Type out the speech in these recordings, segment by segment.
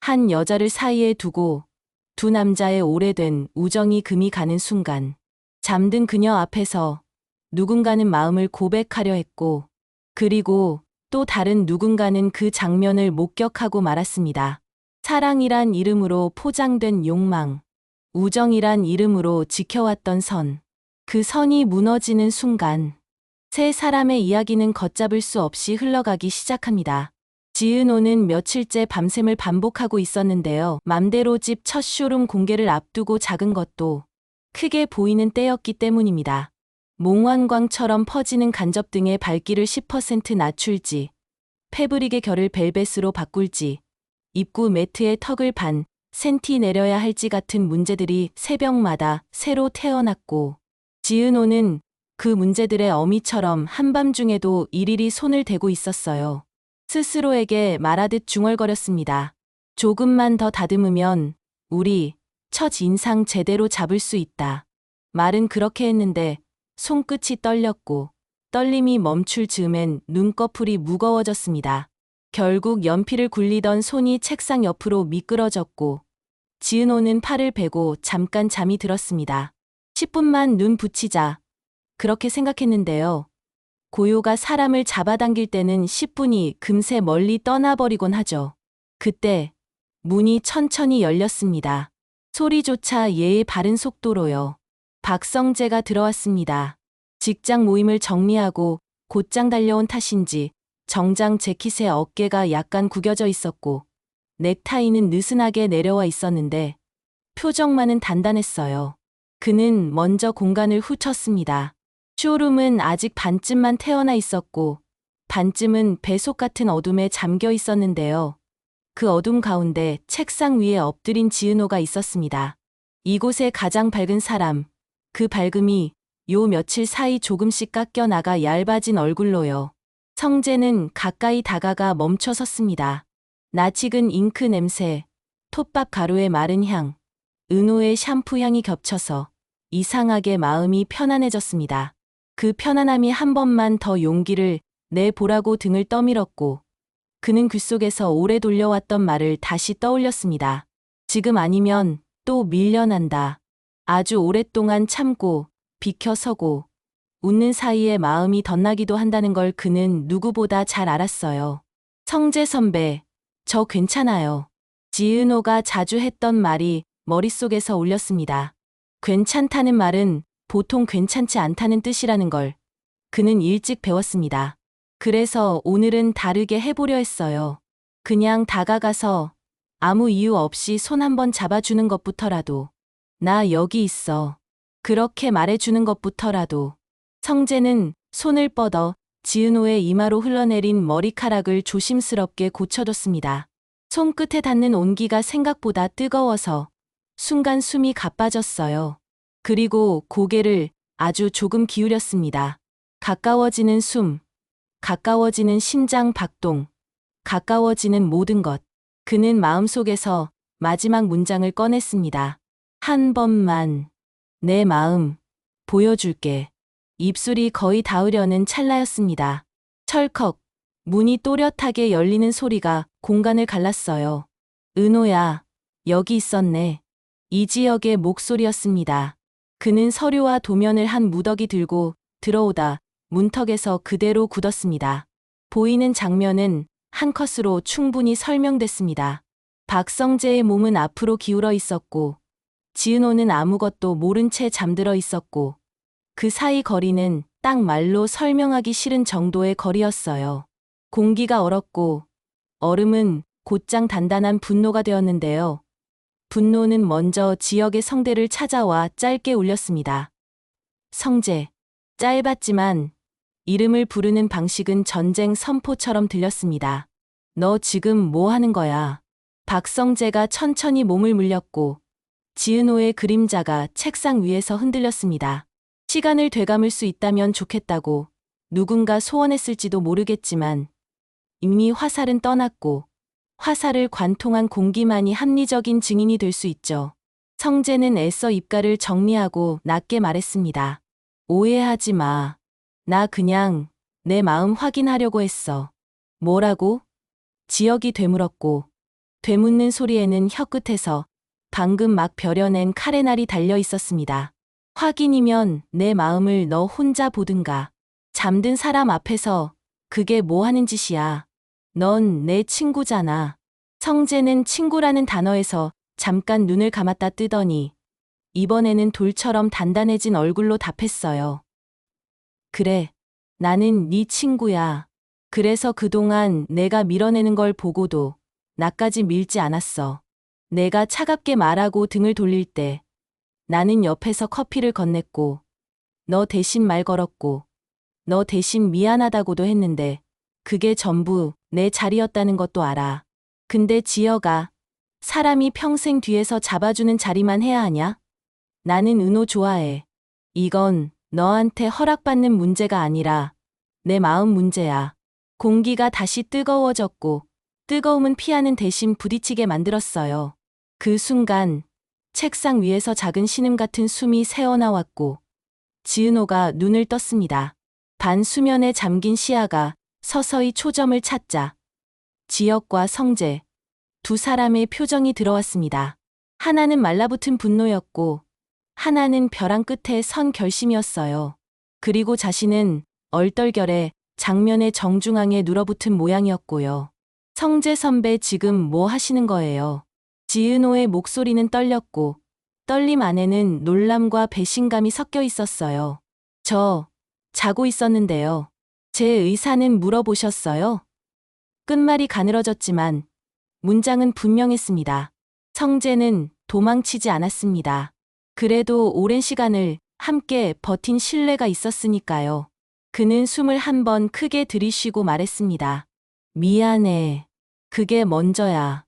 한 여자를 사이에 두고 두 남자의 오래된 우정이 금이 가는 순간 잠든 그녀 앞에서 누군가는 마음을 고백하려 했고 그리고 또 다른 누군가는 그 장면을 목격하고 말았습니다. 사랑이란 이름으로 포장된 욕망, 우정이란 이름으로 지켜왔던 선. 그 선이 무너지는 순간 세 사람의 이야기는 걷잡을 수 없이 흘러가기 시작합니다. 지은호는 며칠째 밤샘을 반복하고 있었는데요. 맘대로 집 첫 쇼룸 공개를 앞두고 작은 것도 크게 보이는 때였기 때문입니다. 몽환광처럼 퍼지는 간접등의 밝기를 10% 낮출지, 패브릭의 결을 벨벳으로 바꿀지, 입구 매트의 턱을 반 센티 내려야 할지 같은 문제들이 새벽마다 새로 태어났고, 지은호는 그 문제들의 어미처럼 한밤중에도 일일이 손을 대고 있었어요. 스스로에게 말하듯 중얼거렸습니다. 조금만 더 다듬으면 우리 첫 인상 제대로 잡을 수 있다. 말은 그렇게 했는데 손끝이 떨렸고 떨림이 멈출 즈음엔 눈꺼풀이 무거워졌습니다. 결국 연필을 굴리던 손이 책상 옆으로 미끄러졌고 지은호는 팔을 베고 잠깐 잠이 들었습니다. 10분만 눈 붙이자. 그렇게 생각했는데요. 고요가 사람을 잡아당길 때는 10분이 금세 멀리 떠나버리곤 하죠. 그때 문이 천천히 열렸습니다. 소리조차 예의 바른 속도로요. 박성재가 들어왔습니다. 직장 모임을 정리하고 곧장 달려온 탓인지 정장 재킷의 어깨가 약간 구겨져 있었고 넥타이는 느슨하게 내려와 있었는데 표정만은 단단했어요. 그는 먼저 공간을 후쳤습니다. 쇼룸은 아직 반쯤만 태어나 있었고 반쯤은 배속 같은 어둠에 잠겨 있었는데요. 그 어둠 가운데 책상 위에 엎드린 지은호가 있었습니다. 이곳의 가장 밝은 사람, 그 밝음이 요 며칠 사이 조금씩 깎여나가 얇아진 얼굴로요. 성재는 가까이 다가가 멈춰 섰습니다. 낯익은 잉크 냄새, 톱밥 가루의 마른 향, 은호의 샴푸 향이 겹쳐서 이상하게 마음이 편안해졌습니다. 그 편안함이 한 번만 더 용기를 내보라고 등을 떠밀었고 그는 귀 속에서 오래 돌려왔던 말을 다시 떠올렸습니다. 지금 아니면 또 밀려난다. 아주 오랫동안 참고 비켜서고 웃는 사이에 마음이 덧나기도 한다는 걸 그는 누구보다 잘 알았어요. 성재 선배, 저 괜찮아요. 지은호가 자주 했던 말이 머릿속에서 울렸습니다. 괜찮다는 말은 보통 괜찮지 않다는 뜻이라는 걸 그는 일찍 배웠습니다. 그래서 오늘은 다르게 해보려 했어요. 그냥 다가가서 아무 이유 없이 손 한번 잡아주는 것부터라도 나 여기 있어. 그렇게 말해주는 것부터라도 성재는 손을 뻗어 지은호의 이마로 흘러내린 머리카락을 조심스럽게 고쳐줬습니다. 손끝에 닿는 온기가 생각보다 뜨거워서 순간 숨이 가빠졌어요. 그리고 고개를 아주 조금 기울였습니다. 가까워지는 숨, 가까워지는 심장 박동, 가까워지는 모든 것. 그는 마음속에서 마지막 문장을 꺼냈습니다. 한 번만 내 마음 보여줄게. 입술이 거의 닿으려는 찰나였습니다. 철컥, 문이 또렷하게 열리는 소리가 공간을 갈랐어요. 은호야, 여기 있었네. 이지혁의 목소리였습니다. 그는 서류와 도면을 한 무더기 들고 들어오다 문턱에서 그대로 굳었습니다. 보이는 장면은 한 컷으로 충분히 설명됐습니다. 박성재의 몸은 앞으로 기울어 있었고 지은호는 아무것도 모른 채 잠들어 있었고 그 사이 거리는 딱 말로 설명하기 싫은 정도의 거리였어요. 공기가 얼었고 얼음은 곧장 단단한 분노가 되었는데요. 분노는 먼저 지역의 성대를 찾아와 짧게 울렸습니다. 성재. 짧았지만 이름을 부르는 방식은 전쟁 선포처럼 들렸습니다. 너 지금 뭐 하는 거야? 박성재가 천천히 몸을 물렸고 지은호의 그림자가 책상 위에서 흔들렸습니다. 시간을 되감을 수 있다면 좋겠다고 누군가 소원했을지도 모르겠지만 이미 화살은 떠났고 화살을 관통한 공기만이 합리적인 증인이 될 수 있죠. 성재는 애써 입가를 정리하고 낮게 말했습니다. 오해하지 마. 나 그냥 내 마음 확인하려고 했어. 뭐라고? 지역이 되물었고 되묻는 소리에는 혀끝에서 방금 막 벼려낸 칼의 날이 달려 있었습니다. 확인이면 내 마음을 너 혼자 보든가. 잠든 사람 앞에서 그게 뭐 하는 짓이야. 넌 내 친구잖아. 성재는 친구라는 단어에서 잠깐 눈을 감았다 뜨더니 이번에는 돌처럼 단단해진 얼굴로 답했어요. 그래, 나는 네 친구야. 그래서 그동안 내가 밀어내는 걸 보고도 나까지 밀지 않았어. 내가 차갑게 말하고 등을 돌릴 때 나는 옆에서 커피를 건넸고 너 대신 말 걸었고 너 대신 미안하다고도 했는데 그게 전부 내 자리였다는 것도 알아. 근데 지혁아, 사람이 평생 뒤에서 잡아주는 자리만 해야 하냐? 나는 은호 좋아해. 이건 너한테 허락받는 문제가 아니라 내 마음 문제야. 공기가 다시 뜨거워졌고 뜨거움은 피하는 대신 부딪히게 만들었어요. 그 순간 책상 위에서 작은 신음 같은 숨이 새어나왔고 지은호가 눈을 떴습니다. 반수면에 잠긴 시야가 서서히 초점을 찾자 지혁과 성재 두 사람의 표정이 들어왔습니다. 하나는 말라붙은 분노였고 하나는 벼랑 끝에 선 결심이었어요. 그리고 자신은 얼떨결에 장면의 정중앙에 눌어붙은 모양이었고요. 성재 선배 지금 뭐 하시는 거예요? 지은호의 목소리는 떨렸고 떨림 안에는 놀람과 배신감이 섞여 있었어요. 저 자고 있었는데요. 제 의사는 물어보셨어요? 끝말이 가늘어졌지만 문장은 분명했습니다. 성재는 도망치지 않았습니다. 그래도 오랜 시간을 함께 버틴 신뢰가 있었으니까요. 그는 숨을 한 번 크게 들이쉬고 말했습니다. 미안해. 그게 먼저야.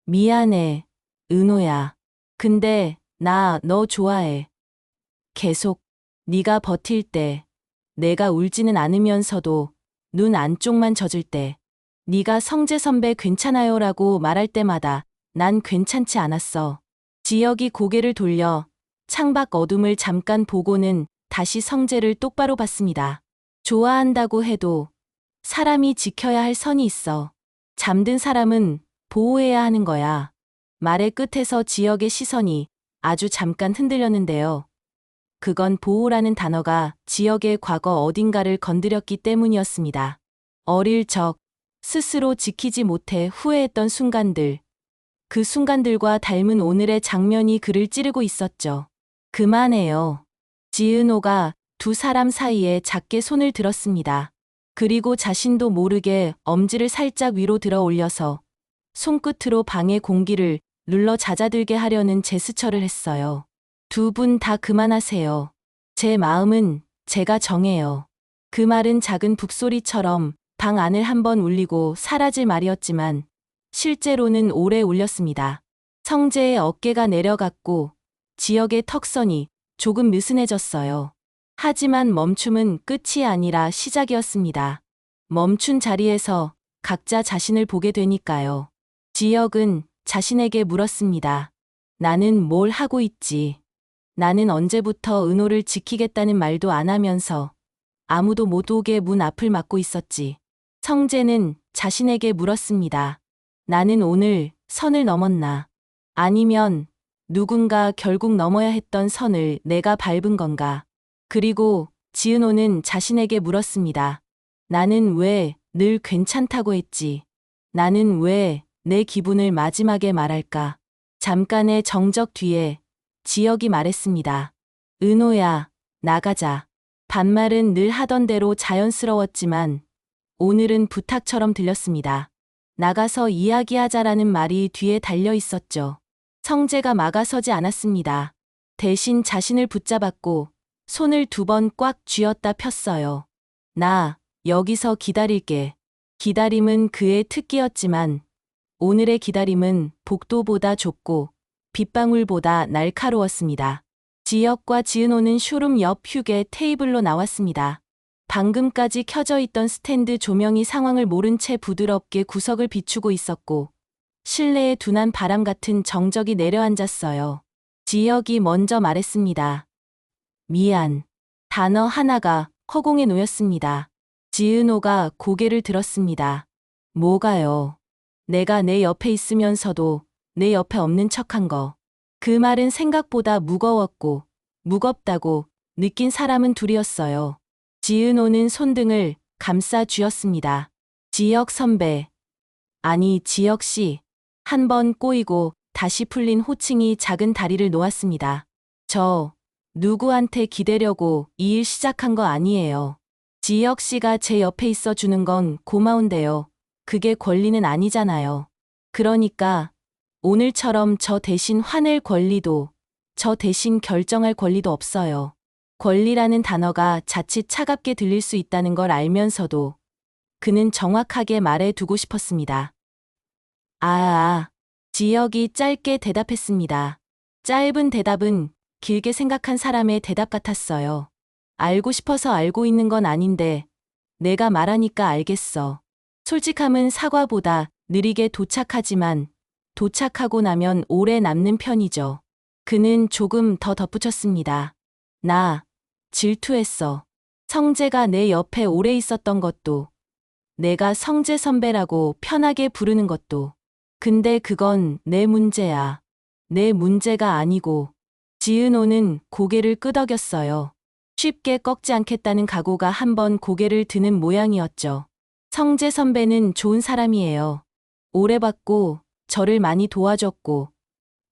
미안해. 은호야. 근데 나 너 좋아해. 계속 네가 버틸 때, 내가 울지는 않으면서도 눈 안쪽만 젖을 때, 네가 성재 선배 괜찮아요라고 말할 때마다 난 괜찮지 않았어. 지혁이 고개를 돌려 창밖 어둠을 잠깐 보고는 다시 성재를 똑바로 봤습니다. 좋아한다고 해도 사람이 지켜야 할 선이 있어. 잠든 사람은 보호해야 하는 거야. 말의 끝에서 지혁의 시선이 아주 잠깐 흔들렸는데요. 그건 보호라는 단어가 지혁의 과거 어딘가를 건드렸기 때문이었습니다. 어릴 적 스스로 지키지 못해 후회했던 순간들. 그 순간들과 닮은 오늘의 장면이 그를 찌르고 있었죠. 그만해요. 지은호가 두 사람 사이에 작게 손을 들었습니다. 그리고 자신도 모르게 엄지를 살짝 위로 들어 올려서 손끝으로 방의 공기를 눌러 잦아들게 하려는 제스처를 했어요. 두 분 다 그만하세요. 제 마음은 제가 정해요. 그 말은 작은 북소리처럼 방 안을 한번 울리고 사라질 말이었지만 실제로는 오래 울렸습니다. 성재의 어깨가 내려갔고 지혁의 턱선이 조금 느슨해졌어요. 하지만 멈춤은 끝이 아니라 시작이었습니다. 멈춘 자리에서 각자 자신을 보게 되니까요. 지혁은 자신에게 물었습니다. 나는 뭘 하고 있지? 나는 언제부터 은호를 지키겠다는 말도 안 하면서 아무도 못 오게 문 앞을 막고 있었지. 성재는 자신에게 물었습니다. 나는 오늘 선을 넘었나? 아니면 누군가 결국 넘어야 했던 선을 내가 밟은 건가? 그리고 지은호는 자신에게 물었습니다. 나는 왜 늘 괜찮다고 했지? 나는 왜 내 기분을 마지막에 말할까? 잠깐의 정적 뒤에 지혁이 말했습니다. 은호야, 나가자. 반말은 늘 하던 대로 자연스러웠지만 오늘은 부탁처럼 들렸습니다. 나가서 이야기하자라는 말이 뒤에 달려 있었죠. 성재가 막아서지 않았습니다. 대신 자신을 붙잡았고 손을 두 번 꽉 쥐었다 폈어요. 나 여기서 기다릴게. 기다림은 그의 특기였지만 오늘의 기다림은 복도보다 좁고 빗방울보다 날카로웠습니다. 지혁과 지은호는 쇼룸 옆 휴게 테이블로 나왔습니다. 방금까지 켜져 있던 스탠드 조명이 상황을 모른 채 부드럽게 구석을 비추고 있었고 실내에 둔한 바람 같은 정적이 내려앉았어요. 지혁이 먼저 말했습니다. 미안. 단어 하나가 허공에 놓였습니다. 지은호가 고개를 들었습니다. 뭐가요? 내가 내 옆에 있으면서도 내 옆에 없는 척한 거. 그 말은 생각보다 무거웠고 무겁다고 느낀 사람은 둘이었어요. 지은호는 손등을 감싸 쥐었습니다. 지혁 선배. 아니, 지혁 씨. 한 번 꼬이고 다시 풀린 호칭이 작은 다리를 놓았습니다. 저 누구한테 기대려고 이 일 시작한 거 아니에요. 지혁 씨가 제 옆에 있어 주는 건 고마운데요. 그게 권리는 아니잖아요. 그러니까 오늘처럼 저 대신 화낼 권리도, 저 대신 결정할 권리도 없어요. 권리라는 단어가 자칫 차갑게 들릴 수 있다는 걸 알면서도 그는 정확하게 말해 두고 싶었습니다. 지혁이 짧게 대답했습니다. 짧은 대답은 길게 생각한 사람의 대답 같았어요. 알고 싶어서 알고 있는 건 아닌데 내가 말하니까 알겠어. 솔직함은 사과보다 느리게 도착하지만 도착하고 나면 오래 남는 편이죠. 그는 조금 더 덧붙였습니다. 나 질투했어. 성재가 내 옆에 오래 있었던 것도, 내가 성재 선배라고 편하게 부르는 것도. 근데 그건 내 문제야. 내 문제가 아니고. 지은호는 고개를 끄덕였어요. 쉽게 꺾지 않겠다는 각오가 한번 고개를 드는 모양이었죠. 성재 선배는 좋은 사람이에요. 오래 봤고 저를 많이 도와줬고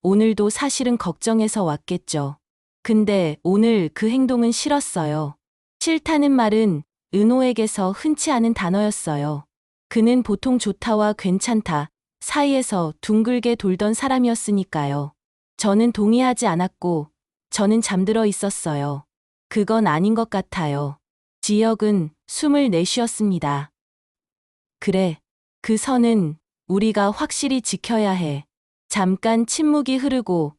오늘도 사실은 걱정해서 왔겠죠. 근데 오늘 그 행동은 싫었어요. 싫다는 말은 은호에게서 흔치 않은 단어였어요. 그는 보통 좋다와 괜찮다 사이에서 둥글게 돌던 사람이었으니까요. 저는 동의하지 않았고 저는 잠들어 있었어요. 그건 아닌 것 같아요. 지혁은 숨을 내쉬었습니다. 그래. 그 선은 우리가 확실히 지켜야 해. 잠깐 침묵이 흐르고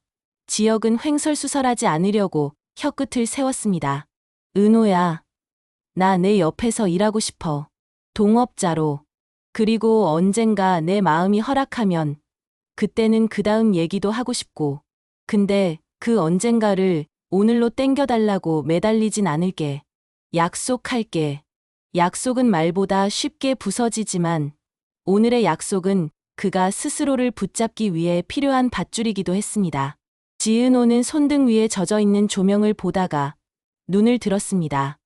지혁은 횡설수설하지 않으려고 혀끝을 세웠습니다. 은호야. 나 내 옆에서 일하고 싶어. 동업자로. 그리고 언젠가 내 마음이 허락하면 그때는 그 다음 얘기도 하고 싶고. 근데 그 언젠가를 오늘로 땡겨달라고 매달리진 않을게. 약속할게. 약속은 말보다 쉽게 부서지지만 오늘의 약속은 그가 스스로를 붙잡기 위해 필요한 밧줄이기도 했습니다. 지은호는 손등 위에 젖어있는 조명을 보다가 눈을 들었습니다.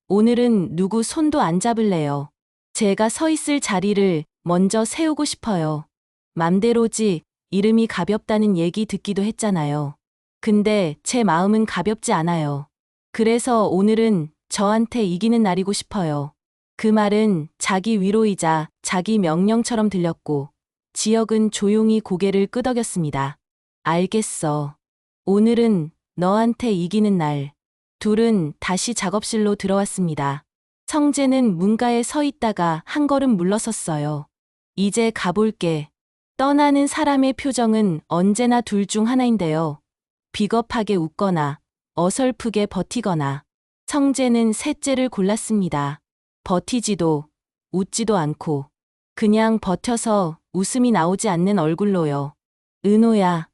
오늘은 누구 손도 안 잡을래요. 제가 서 있을 자리를 먼저 세우고 싶어요. 맘대로지 이름이 가볍다는 얘기 듣기도 했잖아요. 근데 제 마음은 가볍지 않아요. 그래서 오늘은 저한테 이기는 날이고 싶어요. 그 말은 자기 위로이자 자기 명령처럼 들렸고 지혁은 조용히 고개를 끄덕였습니다. 알겠어. 오늘은 너한테 이기는 날. 둘은 다시 작업실로 들어왔습니다. 성재는 문가에 서 있다가 한 걸음 물러섰어요. 이제 가볼게. 떠나는 사람의 표정은 언제나 둘 중 하나인데요. 비겁하게 웃거나 어설프게 버티거나. 성재는 셋째를 골랐습니다. 버티지도 웃지도 않고 그냥 버텨서 웃음이 나오지 않는 얼굴로요. 은호야,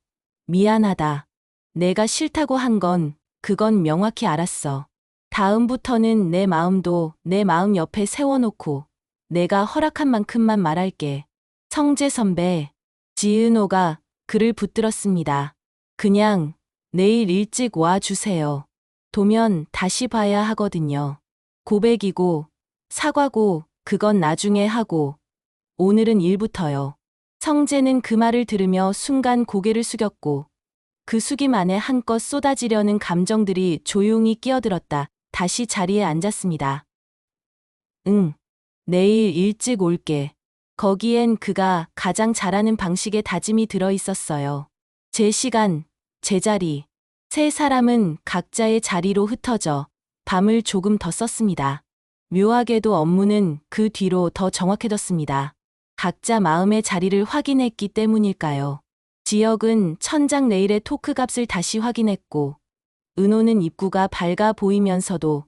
미안하다. 내가 싫다고 한 건 그건 명확히 알았어. 다음부터는 내 마음도 내 마음 옆에 세워놓고 내가 허락한 만큼만 말할게. 성재 선배. 지은호가 그를 붙들었습니다. 그냥 내일 일찍 와주세요. 도면 다시 봐야 하거든요. 고백이고 사과고 그건 나중에 하고 오늘은 일부터요. 성재는 그 말을 들으며 순간 고개를 숙였고 그 숙임 안에 한껏 쏟아지려는 감정들이 조용히 끼어들었다 다시 자리에 앉았습니다. 응. 내일 일찍 올게. 거기엔 그가 가장 잘하는 방식의 다짐이 들어 있었어요. 제 시간, 제 자리. 세 사람은 각자의 자리로 흩어져 밤을 조금 더 썼습니다. 묘하게도 업무는 그 뒤로 더 정확해졌습니다. 각자 마음의 자리를 확인했기 때문일까요? 지혁은 천장 내일의 토크 값을 다시 확인했고 은호는 입구가 밝아 보이면서도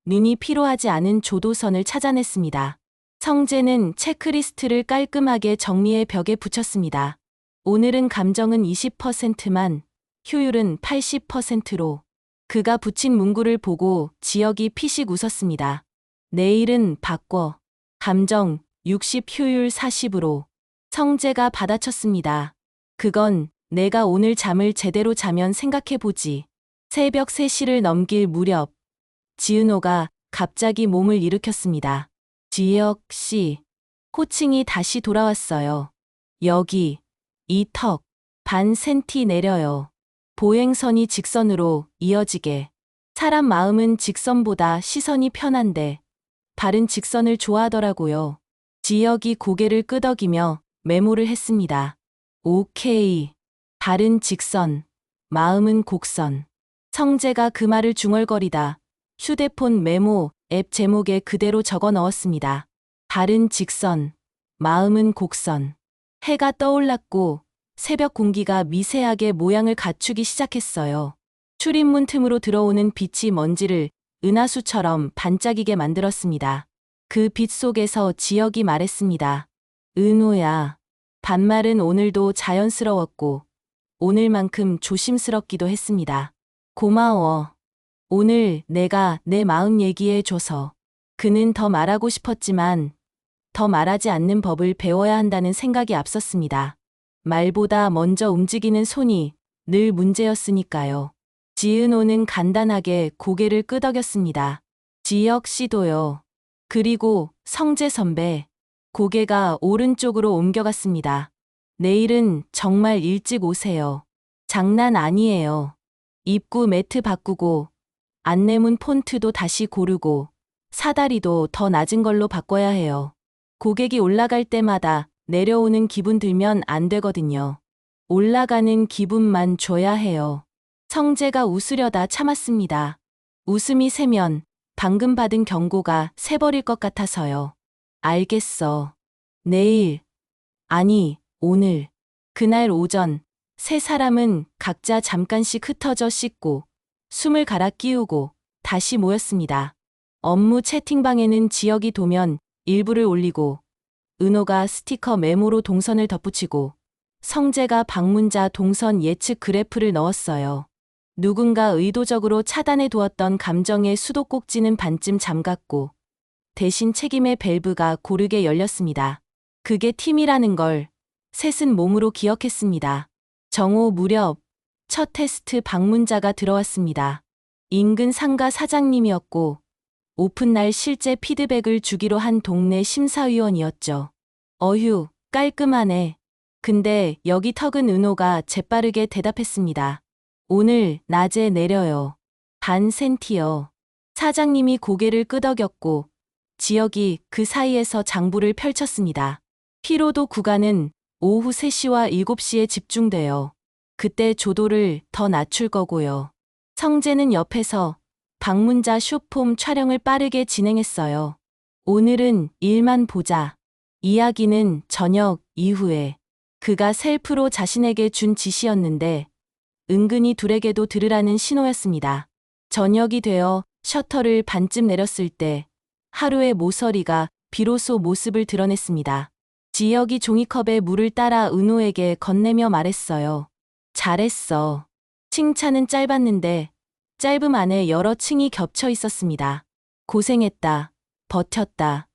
눈이 피로하지 않은 조도선을 찾아냈습니다. 성재는 체크리스트를 깔끔하게 정리해 벽에 붙였습니다. 오늘은 감정은 20%만, 효율은 80%로. 그가 붙인 문구를 보고 지혁이 피식 웃었습니다. 내일은 바꿔. 감정 60, 효율 40으로. 성재가 받아쳤습니다. 그건 내가 오늘 잠을 제대로 자면 생각해보지. 새벽 3시를 넘길 무렵 지은호가 갑자기 몸을 일으켰습니다. 지혁 씨, 호칭이 다시 돌아왔어요. 여기, 이 턱, 반 센티 내려요. 보행선이 직선으로 이어지게. 사람 마음은 직선보다 시선이 편한데 발은 직선을 좋아하더라고요. 지혁이 고개를 끄덕이며 메모를 했습니다. 오케이. 발은 직선, 마음은 곡선. 성재가 그 말을 중얼거리다 휴대폰 메모 앱 제목에 그대로 적어 넣었습니다. 발은 직선, 마음은 곡선. 해가 떠올랐고 새벽 공기가 미세하게 모양을 갖추기 시작했어요. 출입문 틈으로 들어오는 빛이 먼지를 은하수처럼 반짝이게 만들었습니다. 그 빛 속에서 지혁이 말했습니다. 은호야. 반말은 오늘도 자연스러웠고 오늘만큼 조심스럽기도 했습니다. 고마워. 오늘 내가 내 마음 얘기해줘서. 그는 더 말하고 싶었지만 더 말하지 않는 법을 배워야 한다는 생각이 앞섰습니다. 말보다 먼저 움직이는 손이 늘 문제였으니까요. 지은호는 간단하게 고개를 끄덕였습니다. 지혁 씨도요. 그리고 성재 선배. 고개가 오른쪽으로 옮겨갔습니다. 내일은 정말 일찍 오세요. 장난 아니에요. 입구 매트 바꾸고 안내문 폰트도 다시 고르고 사다리도 더 낮은 걸로 바꿔야 해요. 고객이 올라갈 때마다 내려오는 기분 들면 안 되거든요. 올라가는 기분만 줘야 해요. 성재가 웃으려다 참았습니다. 웃음이 새면 방금 받은 경고가 새버릴 것 같아서요. 알겠어. 내일, 아니, 오늘. 그날 오전, 세 사람은 각자 잠깐씩 흩어져 씻고 숨을 갈아 끼우고 다시 모였습니다. 업무 채팅방에는 지혁이 도면 일부를 올리고 은호가 스티커 메모로 동선을 덧붙이고 성재가 방문자 동선 예측 그래프를 넣었어요. 누군가 의도적으로 차단해 두었던 감정의 수도꼭지는 반쯤 잠갔고 대신 책임의 밸브가 고르게 열렸습니다. 그게 팀이라는 걸 셋은 몸으로 기억했습니다. 정오 무렵 첫 테스트 방문자가 들어왔습니다. 인근 상가 사장님이었고 오픈날 실제 피드백을 주기로 한 동네 심사위원이었죠. 어휴, 깔끔하네. 근데 여기 턱은 은호가 재빠르게 대답했습니다. 오늘 낮에 내려요. 반 센티요. 사장님이 고개를 끄덕였고 지혁이 그 사이에서 장부를 펼쳤습니다. 피로도 구간은 오후 3시와 7시에 집중돼요. 그때 조도를 더 낮출 거고요. 성재는 옆에서 방문자 쇼폼 촬영을 빠르게 진행했어요. 오늘은 일만 보자. 이야기는 저녁 이후에. 그가 셀프로 자신에게 준 지시였는데 은근히 둘에게도 들으라는 신호였습니다. 저녁이 되어 셔터를 반쯤 내렸을 때 하루의 모서리가 비로소 모습을 드러냈습니다. 지혁이 종이컵에 물을 따라 은호에게 건네며 말했어요. 잘했어. 칭찬은 짧았는데 짧음 안에 여러 층이 겹쳐 있었습니다. 고생했다. 버텼다.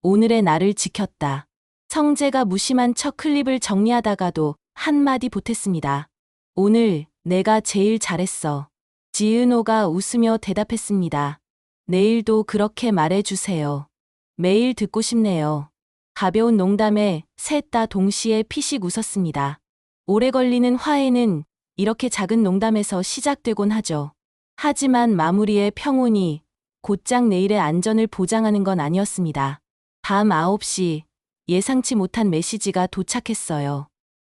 오늘의 나를 지켰다. 성재가 무심한 척 클립을 정리하다가도 한마디 보탰습니다. 오늘 내가 제일 잘했어. 지은호가 웃으며 대답했습니다. 내일도 그렇게 말해주세요. 매일 듣고 싶네요. 가벼운 농담에 셋 다 동시에 피식 웃었습니다. 오래 걸리는 화해는 이렇게 작은 농담에서 시작되곤 하죠. 하지만 마무리의 평온이 곧장 내일의 안전을 보장하는 건 아니었습니다. 밤 9시 예상치 못한 메시지가 도착했어요.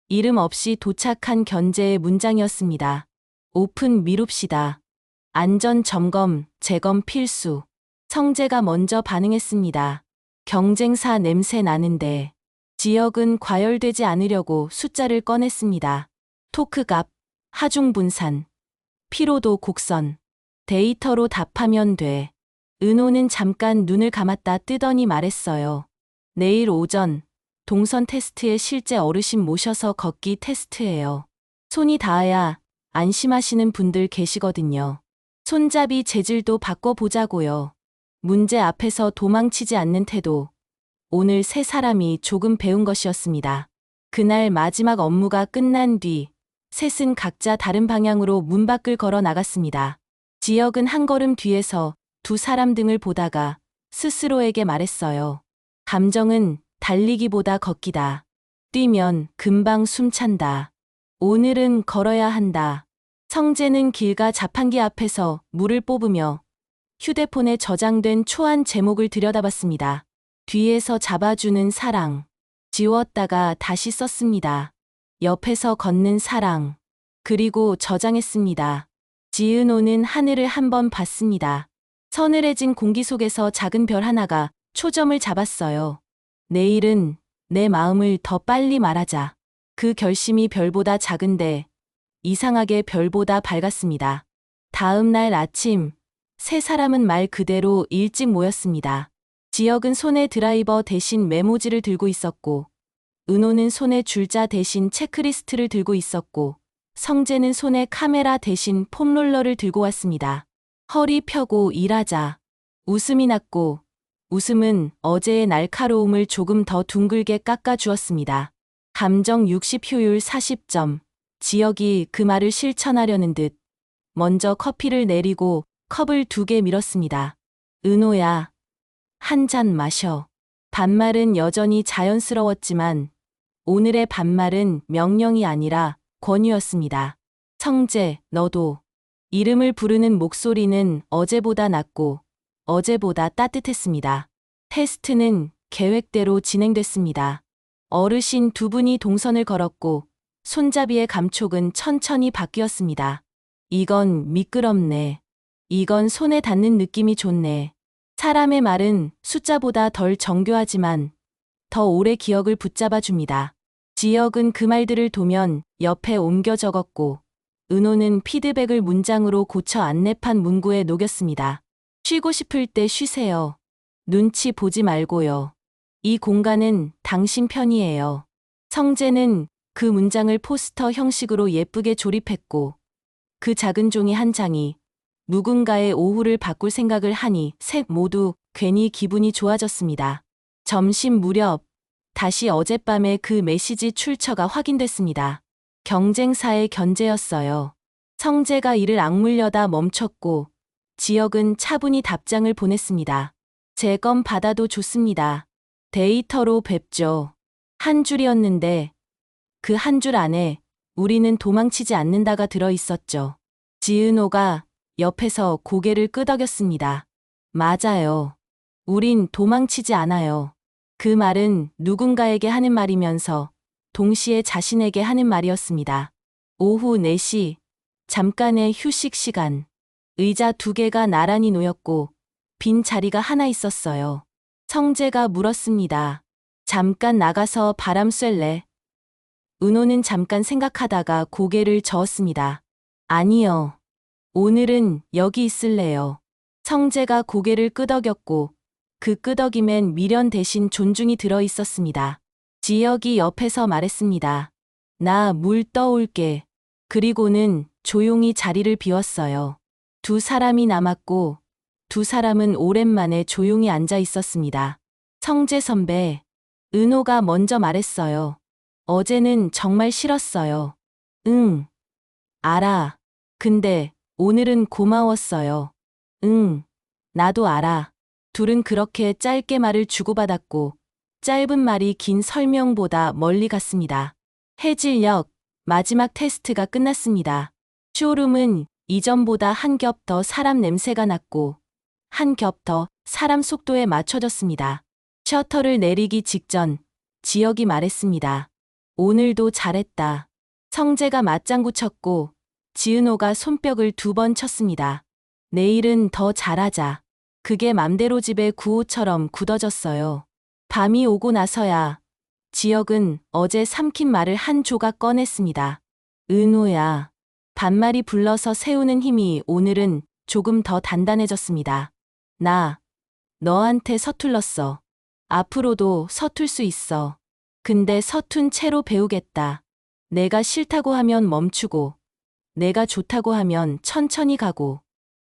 이름 없이 도착한 견제의 문장이었습니다. 오픈 미룹시다. 안전 점검, 재검 필수. 성재가 먼저 반응했습니다. 경쟁사 냄새 나는데. 지역은 과열되지 않으려고 숫자를 꺼냈습니다. 토크값, 하중 분산, 피로도 곡선. 데이터로 답하면 돼. 은호는 잠깐 눈을 감았다 뜨더니 말했어요. 내일 오전 동선 테스트에 실제 어르신 모셔서 걷기 테스트예요. 손이 닿아야 안심하시는 분들 계시거든요. 손잡이 재질도 바꿔보자고요. 문제 앞에서 도망치지 않는 태도. 오늘 세 사람이 조금 배운 것이었습니다. 그날 마지막 업무가 끝난 뒤 셋은 각자 다른 방향으로 문 밖을 걸어 나갔습니다. 지혁은 한 걸음 뒤에서 두 사람 등을 보다가 스스로에게 말했어요. 감정은 달리기보다 걷기다. 뛰면 금방 숨찬다. 오늘은 걸어야 한다. 성재는 길가 자판기 앞에서 물을 뽑으며 휴대폰에 저장된 초안 제목을 들여다봤습니다. 뒤에서 잡아주는 사랑. 지웠다가 다시 썼습니다. 옆에서 걷는 사랑. 그리고 저장했습니다. 지은 오는 하늘을 한번 봤습니다. 서늘해진 공기 속에서 작은 별 하나가 초점을 잡았어요. 내일은 내 마음을 더 빨리 말하자. 그 결심이 별보다 작은데 이상하게 별보다 밝았습니다. 다음 날 아침, 세 사람은 말 그대로 일찍 모였습니다. 지혁은 손에 드라이버 대신 메모지를 들고 있었고, 은호는 손에 줄자 대신 체크리스트를 들고 있었고, 성재는 손에 카메라 대신 폼롤러를 들고 왔습니다. 허리 펴고 일하자. 웃음이 났고, 웃음은 어제의 날카로움을 조금 더 둥글게 깎아주었습니다. 감정 60 효율 40점. 지혁이 그 말을 실천하려는 듯 먼저 커피를 내리고 컵을 2개 밀었습니다. 은호야, 한 잔 마셔. 반말은 여전히 자연스러웠지만 오늘의 반말은 명령이 아니라 권유였습니다. 성재, 너도. 이름을 부르는 목소리는 어제보다 낮고 어제보다 따뜻했습니다. 테스트는 계획대로 진행됐습니다. 어르신 두 분이 동선을 걸었고 손잡이의 감촉은 천천히 바뀌었습니다. 이건 미끄럽네. 이건 손에 닿는 느낌이 좋네. 사람의 말은 숫자보다 덜 정교하지만 더 오래 기억을 붙잡아 줍니다. 지혁은 그 말들을 도면 옆에 옮겨 적었고 은호는 피드백을 문장으로 고쳐 안내판 문구에 녹였습니다. 쉬고 싶을 때 쉬세요. 눈치 보지 말고요. 이 공간은 당신 편이에요. 성재는 그 문장을 포스터 형식으로 예쁘게 조립했고 그 작은 종이 한 장이 누군가의 오후를 바꿀 생각을 하니 셋 모두 괜히 기분이 좋아졌습니다. 점심 무렵 다시 어젯밤의 그 메시지 출처가 확인됐습니다. 경쟁사의 견제였어요. 성재가 이를 악물려다 멈췄고 지혁은 차분히 답장을 보냈습니다. 제 건 받아도 좋습니다. 데이터로 뵙죠. 한 줄이었는데 그 한 줄 안에 우리는 도망치지 않는다가 들어있었죠. 지은호가 옆에서 고개를 끄덕였습니다. 맞아요. 우린 도망치지 않아요. 그 말은 누군가에게 하는 말이면서 동시에 자신에게 하는 말이었습니다. 오후 4시, 잠깐의 휴식 시간. 의자 2개가 나란히 놓였고 빈 자리가 하나 있었어요. 성재가 물었습니다. 잠깐 나가서 바람 쐴래? 은호는 잠깐 생각하다가 고개를 저었습니다. 아니요. 오늘은 여기 있을래요. 성재가 고개를 끄덕였고 그 끄덕임엔 미련 대신 존중이 들어 있었습니다. 지혁이 옆에서 말했습니다. 나 물 떠올게. 그리고는 조용히 자리를 비웠어요. 두 사람이 남았고 두 사람은 오랜만에 조용히 앉아 있었습니다. 성재 선배, 은호가 먼저 말했어요. 어제는 정말 싫었어요. 응, 알아. 근데 오늘은 고마웠어요. 응, 나도 알아. 둘은 그렇게 짧게 말을 주고받았고 짧은 말이 긴 설명보다 멀리 갔습니다. 해질녘 마지막 테스트가 끝났습니다. 쇼룸은 이전보다 한 겹 더 사람 냄새가 났고 한 겹 더 사람 속도에 맞춰졌습니다. 셔터를 내리기 직전 지혁이 말했습니다. 오늘도 잘했다. 성재가 맞장구 쳤고 지은호가 손뼉을 2번 쳤습니다. 내일은 더 잘하자. 그게 맘대로 집의 구호처럼 굳어졌어요. 밤이 오고 나서야 지혁은 어제 삼킨 말을 한 조각 꺼냈습니다. 은호야. 반말이 불러서 세우는 힘이 오늘은 조금 더 단단해졌습니다. 나 너한테 서툴렀어. 앞으로도 서툴 수 있어. 근데 서툰 채로 배우겠다. 내가 싫다고 하면 멈추고 내가 좋다고 하면 천천히 가고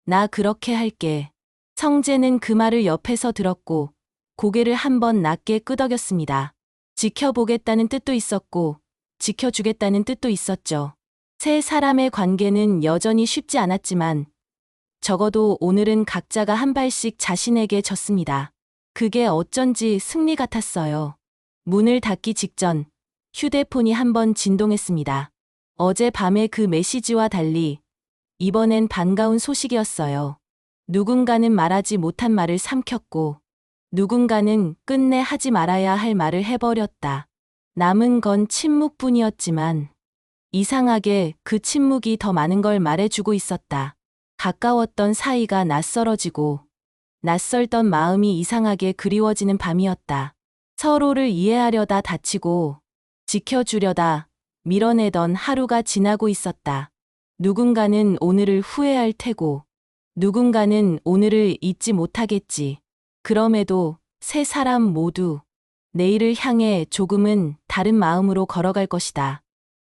나 그렇게 할게. 성재는 그 말을 옆에서 들었고 고개를 한번 낮게 끄덕였습니다. 지켜보겠다는 뜻도 있었고, 지켜주겠다는 뜻도 있었죠. 세 사람의 관계는 여전히 쉽지 않았지만, 적어도 오늘은 각자가 한 발씩 자신에게 졌습니다. 그게 어쩐지 승리 같았어요. 문을 닫기 직전 휴대폰이 한번 진동했습니다. 어젯밤의 그 메시지와 달리 이번엔 반가운 소식이었어요. 누군가는 말하지 못한 말을 삼켰고 누군가는 끝내 하지 말아야 할 말을 해버렸다. 남은 건 침묵뿐이었지만 이상하게 그 침묵이 더 많은 걸 말해주고 있었다. 가까웠던 사이가 낯설어지고 낯설던 마음이 이상하게 그리워지는 밤이었다. 서로를 이해하려다 다치고 지켜주려다 밀어내던 하루가 지나고 있었다. 누군가는 오늘을 후회할 테고 누군가는 오늘을 잊지 못하겠지. 그럼에도 세 사람 모두 내일을 향해 조금은 다른 마음으로 걸어갈 것이다.